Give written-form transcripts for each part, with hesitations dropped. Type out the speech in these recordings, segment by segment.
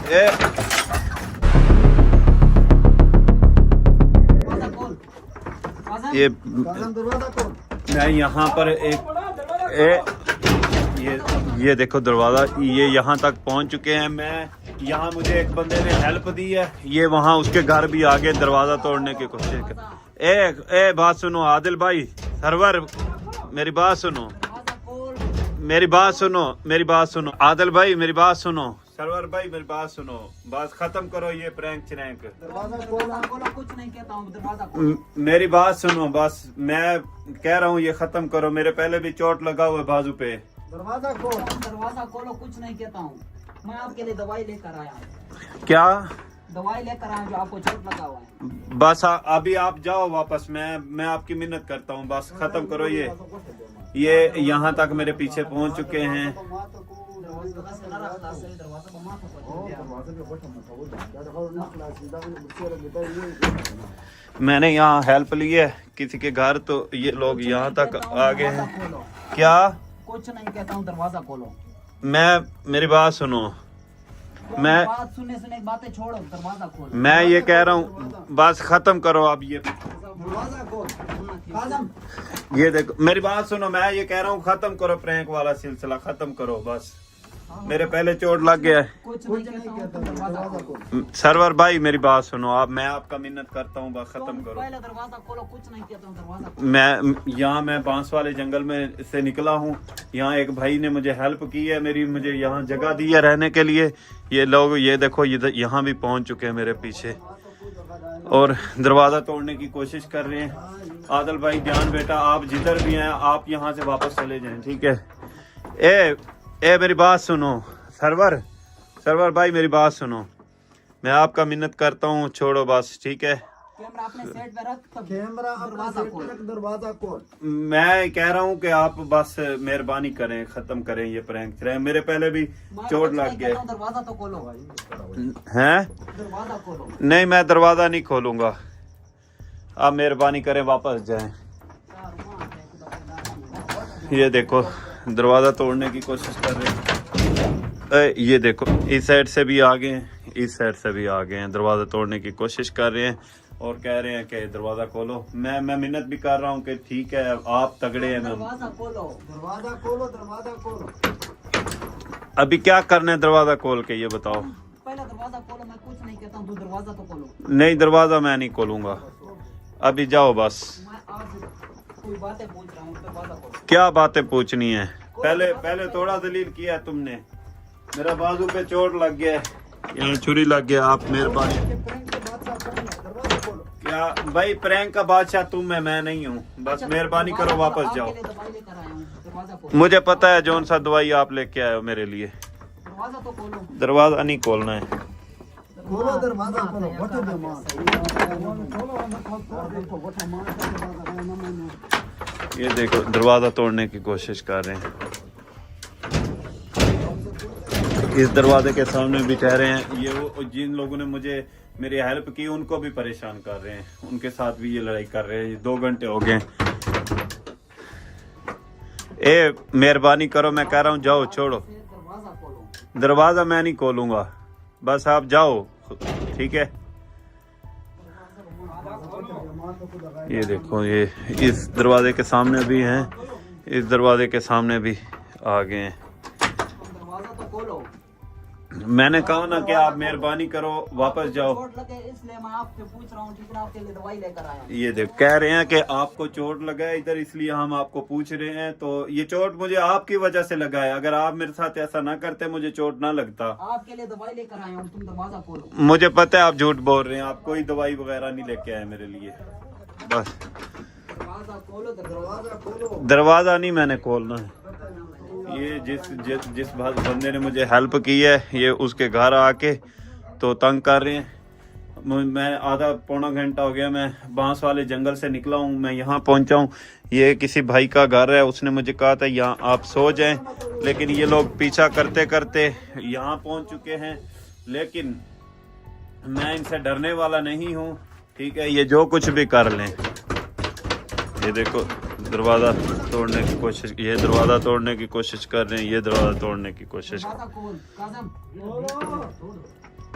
ये मैं यहाँ पर ये देखो दरवाज़ा, ये यहाँ तक पहुँच चुके हैं। मैं यहाँ मुझे एक बंदे ने हेल्प दी है, ये वहाँ उसके घर भी आगे दरवाज़ा तोड़ने की कोशिश कर। ए बात सुनो आदिल भाई, सरवर मेरी बात सुनो, मेरी बात सुनो आदिल भाई, मेरी बात सुनो, सरवर भाई मेरी बात सुनो, बस खत्म करो ये प्रैंक चरैंक। कुछ नहीं कहता हूँ, दरवाजा खोलो। मेरी बात सुनो, बस मैं कह रहा हूँ ये खत्म करो, मेरे पहले भी चोट लगा हुआ है बाजू पे। दरवाजा खोलो, कुछ नहीं कहता हूँ। मैं आपके लिए दवाई लेकर आया हूँ। क्या दवाई लेकर आया जो आपको चोट लगा हुआ है? बस अभी आप जाओ वापस, मैं आपकी मिन्नत करता हूँ, बस खत्म करो ये यहाँ तक मेरे पीछे पहुँच चुके हैं। मैंने यहाँ हेल्प ली है किसी के घर, तो ये लोग यहाँ तक आ गए हैं। क्या कुछ नहीं कहता हूँ, दरवाजा खोलो। मेरी बात सुनो, मैं बात सुनने बातें छोड़ो, दरवाजा खोलो। मैं ये कह रहा हूँ बस खत्म करो अब ये देखो मेरी बात सुनो, मैं ये कह रहा हूँ खत्म करो, प्रैंक वाला सिलसिला खत्म करो बस, मेरे पहले चोट लग गया है। कुछ नहीं कहता हूँ, सरवर भाई मेरी बात सुनो, आप मैं आपका मिन्नत करता हूँ, बस खत्म करो। पहले दरवाजा खोलो, कुछ नहीं कहता हूँ, दरवाजा खोलो। मैं बांस वाले जंगल में से निकला हूँ, यहाँ एक भाई ने मुझे हेल्प की है, मुझे यहाँ जगह दी है रहने के लिए। ये लोग ये देखो यहाँ भी पहुँच चुके हैं मेरे पीछे और दरवाजा तोड़ने की कोशिश कर रहे हैं। आदिल भाई ध्यान बेटा, आप जिधर भी हैं आप यहाँ से वापस चले जाएं, ठीक है? ए मेरी बात सुनो, सरवर भाई मेरी बात सुनो, मैं आपका मिन्नत करता हूँ, छोड़ो बस, ठीक है? कैमरा अपने सेट पे रख, दरवाजा खोल। मैं कह रहा हूँ कि आप बस मेहरबानी करें, खत्म करें ये प्रैंक। मेरे पहले भी चोट लग गया। दरवाजा तो खोलो हैं? दरवाजा खोलो। नहीं मैं दरवाजा नहीं खोलूंगा, आप मेहरबानी करें वापस जाएं। ये देखो दरवाजा तोड़ने की कोशिश कर रहे हैं। ये देखो इस साइड से भी आ गए हैं, इस साइड से भी आ गए हैं, दरवाजा तोड़ने की कोशिश कर रहे हैं और कह रहे हैं कि दरवाजा खोलो। मैं मिन्नत भी कर रहा हूँ कि ठीक है आप तगड़े हैं। दरवाजा खोलो। अभी क्या करना है दरवाजा खोल के, ये बताओ। पहले दरवाजा खोलो, मैं कुछ नहीं कहता हूँ, दरवाजा तो खोलो। नहीं दरवाजा मैं नहीं खोलूंगा, अभी जाओ बस। मैं आपसे कोई बातें पूछ रहा हूँ, दरवाजा खोलो। क्या बातें पूछनी है? पहले थोड़ा दलील किया तुमने, मेरा बाजू पे चोट लग गया, यहाँ छुरी लग गया, आप मेहरबानी। क्या भाई प्रैंक का बादशाह तुम है, मैं नहीं हूँ, बस मेहरबानी करो वापस जाओ। मुझे पता है जौन सा दवाई आप लेके आए हो मेरे लिए। दरवाजा तो खोलो। दरवाजा नहीं खोलना है, खोलो दरवाजा खोलो। ये देखो दरवाजा तोड़ने की कोशिश कर रहे हैं। इस दरवाजे के सामने भी ठहरे हैं, ये वो जिन लोगों ने मुझे मेरी हेल्प की उनको भी परेशान कर रहे हैं, उनके साथ भी ये लड़ाई कर रहे हैं। ये 2 घंटे हो गए। मेहरबानी करो, मैं कह रहा हूँ जाओ, छोड़ो दरवाजा, मैं नहीं खोलूंगा, बस आप जाओ, ठीक है? ये देखो ये इस दरवाजे के सामने भी हैं, इस दरवाजे के सामने भी आ गए हैं। दरवाजा तो खोलो। मैंने कहा ना कि आप मेहरबानी करो वापस जाओ। चोट लगे इसलिए मैं आपसे पूछ रहा हूँ, जितना आपके लिए दवाई लेकर आया। ये देख कह रहे हैं कि आपको चोट लगा है इधर, इसलिए हम आपको पूछ रहे हैं। तो ये चोट मुझे आपकी वजह से लगा है, अगर आप मेरे साथ ऐसा ना करते मुझे चोट ना लगता। आपके लिए दवाई लेकर आया हूँ, तुम दरवाजा खोलो। मुझे पता है आप झूठ बोल रहे हैं, आप कोई दवाई वगैरह नहीं लेके आए मेरे लिए, बस दरवाजा खोलो, दरवाजा खोलो। दरवाजा नहीं मैंने खोलना है। ये जिस बंदे ने मुझे हेल्प की है, ये उसके घर आके तो तंग कर रहे हैं। मैं आधा पौना घंटा हो गया, मैं बांस वाले जंगल से निकला हूँ, मैं यहाँ पहुँचा हूँ। ये किसी भाई का घर है, उसने मुझे कहा था यहाँ आप सो जाएं, लेकिन ये लोग पीछा करते करते यहाँ पहुँच चुके हैं। लेकिन मैं इनसे डरने वाला नहीं हूँ, ठीक है? ये जो कुछ भी कर लें। ये देखो दरवाजा तोड़ने की कोशिश, ये दरवाजा तोड़ने की कोशिश कर रहे हैं, ये दरवाजा तोड़ने की कोशिश।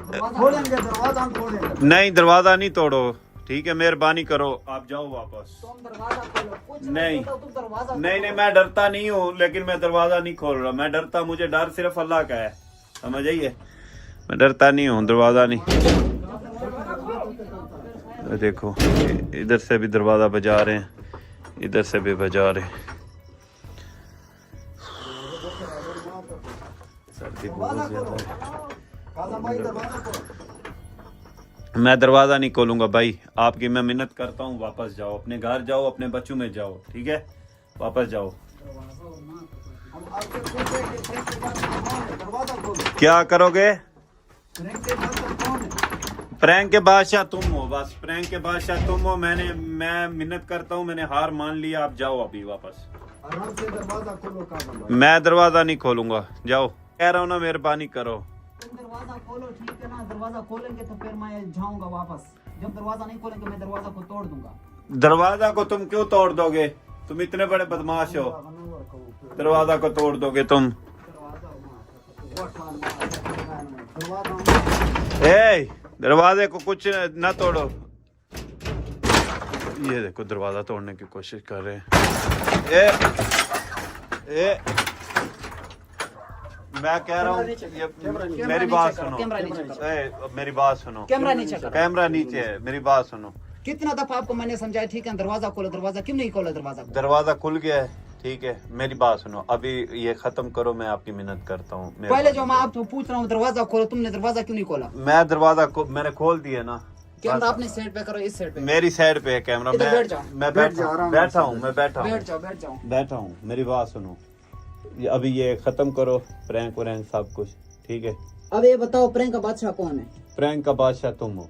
खोलेंगे दरवाजा हम खोलेंगे। नहीं दरवाजा नहीं तोड़ो, ठीक है, मेहरबानी करो, आप जाओ वापस। तुम दरवाजा खोलो, कुछ नहीं। तो तुम दरवाजा नहीं मैं डरता नहीं हूँ, लेकिन मैं दरवाजा नहीं खोल रहा। मैं डरता, मुझे डर सिर्फ अल्लाह का है, समझ आइए। मैं डरता नहीं हूँ, दरवाजा नहीं। देखो इधर से भी दरवाजा बजा रहे हैं, इधर से भी बजा रहे हैं। सर्दी बहुत ज्यादा है। काजम भाई दरवाजा खोलो। मैं दरवाजा नहीं खोलूंगा भाई, आपकी मैं मिन्नत करता हूँ, वापस जाओ, अपने घर जाओ, अपने बच्चों में जाओ, ठीक है, वापस जाओ। हम आपसे पूछे कि फ्रेंक के बाद कौन है? दरवाजा खोलो। क्या करोगे? फ्रेंक के बाद कौन है? प्रैंक के बादशाह तुम हो, बस प्रैंक के बादशाह तुम हो। मैं मिन्नत करता हूँ, मैंने हार मान लिया, आप जाओ अभी वापस। आराम से दरवाजा खोलो काजम भाई। मैं दरवाजा नहीं खोलूंगा, जाओ, कह रहा हूँ ना, मेहरबानी करो। तुम दरवाजा खोलो, ठीक है ना? दरवाजा खोलेंगे तो फिर मैं जाऊंगा वापस। जब दरवाजा नहीं खोलेंगे मैं दरवाजा को तोड़ दूंगा। दरवाजा को तुम क्यों तोड़ दोगे? तुम इतने बड़े बदमाश हो, दरवाजा को तोड़ दोगे तुम? ए दरवाजे को कुछ न तोड़ो। ये देखो दरवाजा तोड़ने की कोशिश कर रहे हैं। ए मैं कह रहा हूँ, मेरी बात सुनो, मेरी बात सुनो, कैमरा नीचे करो। कैमरा नीचे है, मेरी बात सुनो। कितना दफा आपको मैंने समझाया, ठीक है दरवाजा खोलो, दरवाजा क्यों नहीं खोला? दरवाजा को दरवाजा खुल गया है, ठीक है, मेरी बात सुनो, अभी ये खत्म करो, मैं आपकी मिन्नत करता हूँ। पहले जो मैं आपको पूछ रहा हूँ दरवाजा खोलो, तुमने दरवाजा क्यों नहीं खोला? मैं दरवाजा को मैंने खोल दिया ना। कैमरा अपने साइड पे करो, इस साइड पे। मेरी साइड पे है कैमरा। इधर बैठ जाओ। मैं बैठ जाओ, आराम बैठा से। हूँ, मैं बैठा हूँ, बैठ जाओ, बैठ जाओ। बैठा हूँ, मेरी बात सुनो, अभी ये खत्म करो, प्रैंक व्रैंक सब कुछ, ठीक है। अब ये बताओ प्रैंक का बादशाह कौन है? प्रैंक का बादशाह तुम हो,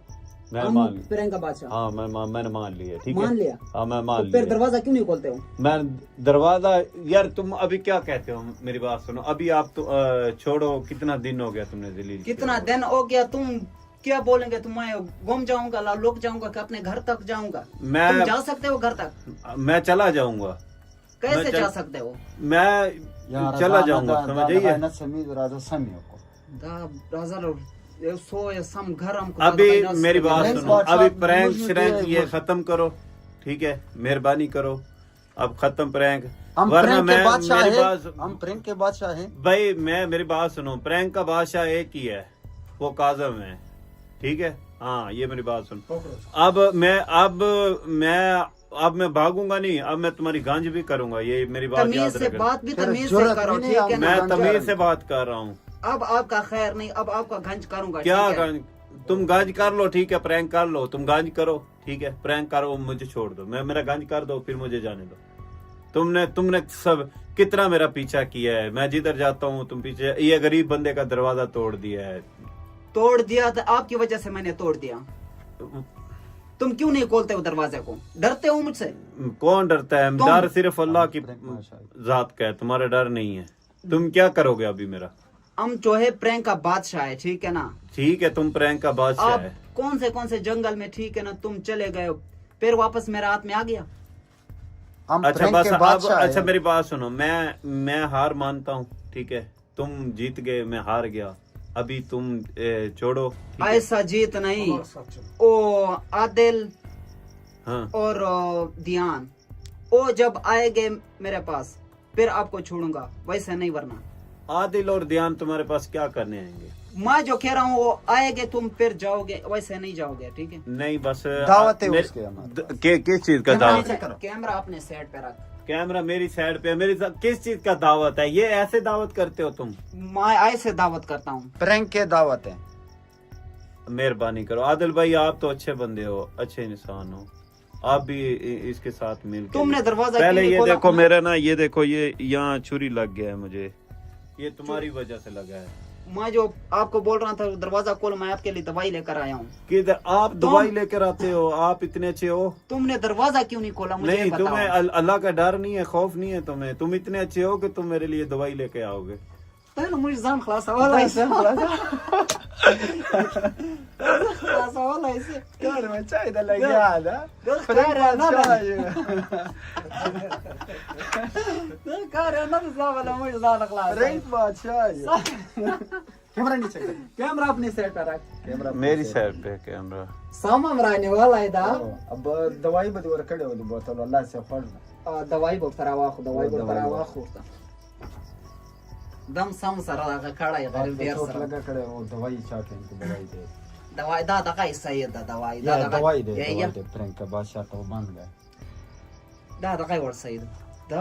मैंने हम मान लिया। प्रैंक का बादशाह हाँ मैंने मान लिया, ठीक है, मान लिया? हाँ मैं तो मान फिर लिया। दरवाजा क्यों नहीं खोलते हो? मैं दरवाजा, यार तुम अभी क्या कहते हो, मेरी बात सुनो, अभी आप तो छोड़ो, कितना दिन हो गया तुमने जलील कितना दिन हो गया? तुम क्या बोलेंगे? तुम मैं गुम जाऊंगा, लोग जाऊंगा कि अपने घर तक जाऊंगा? तुम मैं जा सकते हो घर तक? मैं चला जाऊंगा, कैसे चल- जा सकते हो? मैं चला जाऊंगा, समझ आइए। अभी मेरी बात सुनो, अभी प्रैंक श्रैंक ये खत्म करो, ठीक है, मेहरबानी करो, अब खत्म प्रैंक। हम वरना प्रैंक के मैं बादशाह मेरी हैं। बात, हम प्रैंक के बादशाह हैं। भाई मेरी बात सुनो, प्रैंक का बादशाह एक ही है, वो काजम है, ठीक है, हाँ ये मेरी बात सुनो। अब मैं भागूंगा नहीं, अब मैं तुम्हारी गांज भी करूंगा, ये मेरी बात तमीज याद से रखना। बात भी तमीज से जरूरत करो, भी नहीं, ठीक है ना? मैं तमीज से बात कर रहा हूँ। अब आपका खैर नहीं, अब आपका गंज करूंगा, क्या ठीक है? गांज? तुम गांज कर लो, ठीक है, प्रैंक कर लो, तुम गांज करो, ठीक है, प्रैंक करो, मुझे छोड़ दो, मैं मेरा गांज कर दो, फिर मुझे जाने दो। तुमने सब कितना मेरा पीछा किया है, मैं जिधर जाता हूँ तुम पीछे, ये गरीब बंदे का दरवाजा तोड़ दिया है। तोड़ दिया था आपकी वजह से, मैंने तोड़ दिया। तुम क्यों नहीं खोलते हो दरवाजे को? डरते हो मुझसे? कौन डरता है? तुम- डर सिर्फ अल्लाह की जात का है, तुम्हारा डर नहीं है। तुम क्या करोगे अभी मेरा? हम जो है प्रैंक का बादशाह है, ठीक है ना? ठीक है, तुम प्रैंक का बादशाह आप है। कौन से जंगल में, ठीक है ना, तुम चले गए हो, फिर वापस मेरा हाथ में आ गया। हम अच्छा प्रैंक बस के अब, बादशाह अच्छा हैं। मेरी बात सुनो, मैं हार मानता हूँ, ठीक है, तुम जीत गए, मैं हार गया, अभी तुम छोड़ो, ठीक है? ऐसा जीत नहीं, ओ आदिल हाँ और ध्यान, वो जब आएंगे मेरे पास फिर आपको छोड़ूंगा, वैसे नहीं। वरना आदिल और ध्यान तुम्हारे पास क्या करने आएंगे? मैं जो कह रहा हूँ वो आएंगे, तुम फिर जाओगे, वैसे नहीं जाओगे, ठीक है? नहीं बस दावत है उसके हमारे किस चीज का दावत? कैमरा अपने सेट पे रख। कैमरा मेरी साइड पे, मेरी किस चीज का दावत है? ये ऐसे दावत करते हो तुम? मैं ऐसे दावत करता हूँ। प्रैंक के दावत है। मेहरबानी करो आदिल भाई, आप तो अच्छे बंदे हो, अच्छे इंसान हो, आप भी इसके साथ मिल के तुमने दरवाजा पहले क्यों ये खोला? देखो मेरा ना, ये देखो, ये यहाँ छुरी लग गया है मुझे, ये तुम्हारी वजह से लगा है। मैं जो आपको बोल रहा था दरवाजा खोलो, मैं आपके लिए दवाई लेकर आया हूँ। किधर आप दवाई लेकर आते हो? आप इतने अच्छे हो? तुमने दरवाजा क्यों नहीं खोला? मुझे नहीं, बताओ। तुम्हें अल्लाह का डर नहीं है, खौफ नहीं है तुम्हें? तुम इतने अच्छे हो कि तुम मेरे लिए दवाई लेके आओगे? पहले मुझे जान खलास वाला ऐसे खलास वाला ऐसे यार मैं चाय दा लग गया था। कर रहा ना चाय। कर रहा ना वाला मुझे जान खलास प्रैंक बादशाह है। कैमरा नीचे कर कैमरा अपनी साइड पर रख कैमरा मेरी साइड पे कैमरा सामम रहने वाला है दा अब दवाई बदी वर कड़े वाली बोतल अल्लाह से फड़ दवाई बो फरावाखो दवाई बो फरावाखो दम सम सरा का खड़ा है गरीब देर चोट सरा लगा कड़े वो दवाई चाट इनको दवाई दे दवाई दा का सही है दवाई या दवाई दे या दवाई दे प्रैंक का बादशाह तो बन गए दा का वर सही दा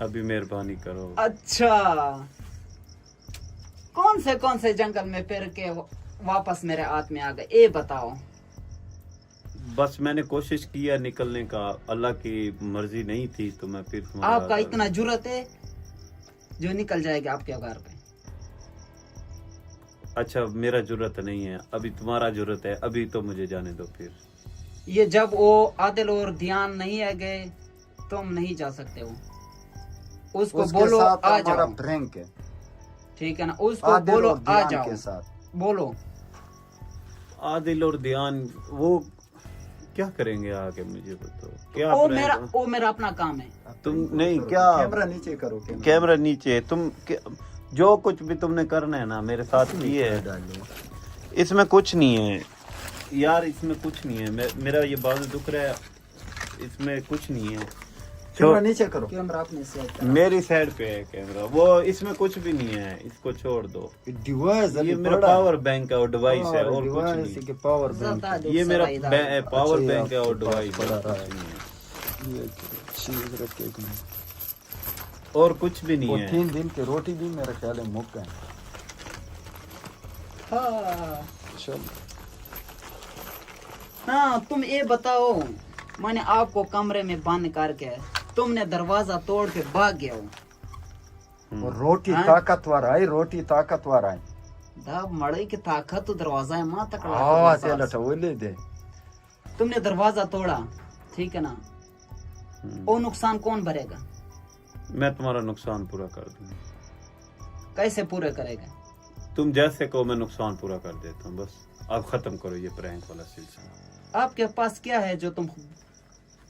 अभी मेहरबानी करो। अच्छा कौन से जंगल में फिर के वापस मेरे हाथ में आ गए ये बताओ। बस मैंने कोशिश किया निकलने का, अल्लाह की मर्जी नहीं थी तो मैं फिर आपका इतना जुर्रत है जो निकल जाएगा आपके घर पे। अच्छा मेरा जुर्रत नहीं है, अभी तुम्हारा जुर्रत है, अभी तो मुझे जाने दो फिर। ये जब वो आदिल और ध्यान नहीं आ गए तुम नहीं जा सकते हो। उसको बोलो आ जाओ, प्रैंक है ठीक है ना, उसको बोलो आ जाओ के साथ बोलो। आदिल और ध्यान वो क्या करेंगे आगे मुझे बताओ। क्या वो मेरा अपना काम है। तुम नहीं क्या कैमरा नीचे करो कैमरा नीचे तुम जो कुछ भी तुमने करना है ना मेरे साथ किए है, इसमें कुछ नहीं है यार, इसमें कुछ नहीं है। मेरा ये बाजू दुख रहा है, इसमें कुछ नहीं है। कैमरा नीचे करो कैमरा अपने से मेरी साइड पे है कैमरा, वो इसमें कुछ भी नहीं है, इसको छोड़ दो। डिवाइस ये मेरा पावर बैंक है और डिवाइस है और कुछ नहीं। के पावर बैंक ये मेरा पावर बैंक है और डिवाइस है ये चीज रखे और कुछ भी नहीं है। 3 दिन की रोटी भी मेरा ख्याल है मुक है। चल हाँ तुम ये बताओ, मैंने आपको कमरे में बंद करके तुमने दरवाजा तोड़ के भाग गया हो। और रोटी ताकतवर आई, रोटी ताकतवर आई दब मड़ई की ताकत तो दरवाजा है मां तक आवाज ये लटा वो ले दे। तुमने दरवाजा तोड़ा ठीक है ना, वो नुकसान कौन भरेगा? मैं तुम्हारा नुकसान पूरा कर दूंगा। कैसे पूरे करेगा? तुम जैसे कहो मैं नुकसान पूरा कर देता हूँ, बस अब खत्म करो ये प्रैंक वाला सिलसिला। आपके पास क्या है जो तुम?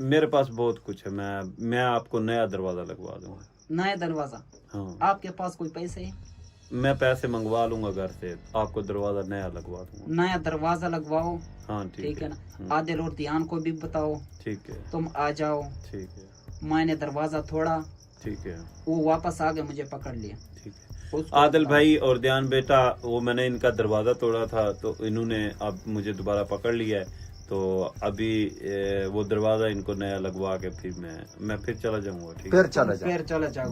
मेरे पास बहुत कुछ है, मैं आपको नया दरवाजा लगवा दूंगा। नया दरवाजा? हाँ आपके पास कोई पैसे है? मैं पैसे मंगवा लूंगा घर से, आपको दरवाजा नया लगवा दूंगा। नया दरवाजा लगवाओ हाँ ठीक है ना। आदिल और ध्यान को भी बताओ ठीक है, तुम आ जाओ। ठीक है मैंने दरवाजा तोड़ा, ठीक है, वो वापस आ गए, मुझे पकड़ लिया। ठीक है। आदिल भाई और ध्यान बेटा, वो मैंने इनका दरवाजा तोड़ा था तो इन्होंने अब मुझे दोबारा पकड़ लिया है, तो अभी वो दरवाजा इनको नया लगवा के फिर मैं फिर चला जाऊंगा। ठीक है फिर चला जा, फिर चला जाओ।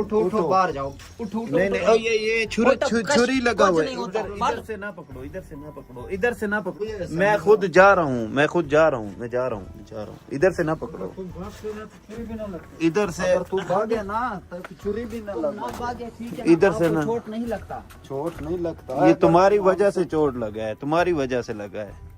उठो बाहर जाओ, उठो। नहीं ये छुरी लगा हुआ है। इधर से ना पकड़ो, इधर से ना पकड़ो, इधर से ना पकड़ो। मैं खुद जा रहा हूँ, मैं जा रहा हूँ, इधर से ना पकड़ो, इधर से तू भागे ना तो छुरी भी ना लगा। इधर से ना, चोट नहीं लगता। चोट नहीं लगता, ये तुम्हारी वजह से चोट लगा है, तुम्हारी वजह से लगा है।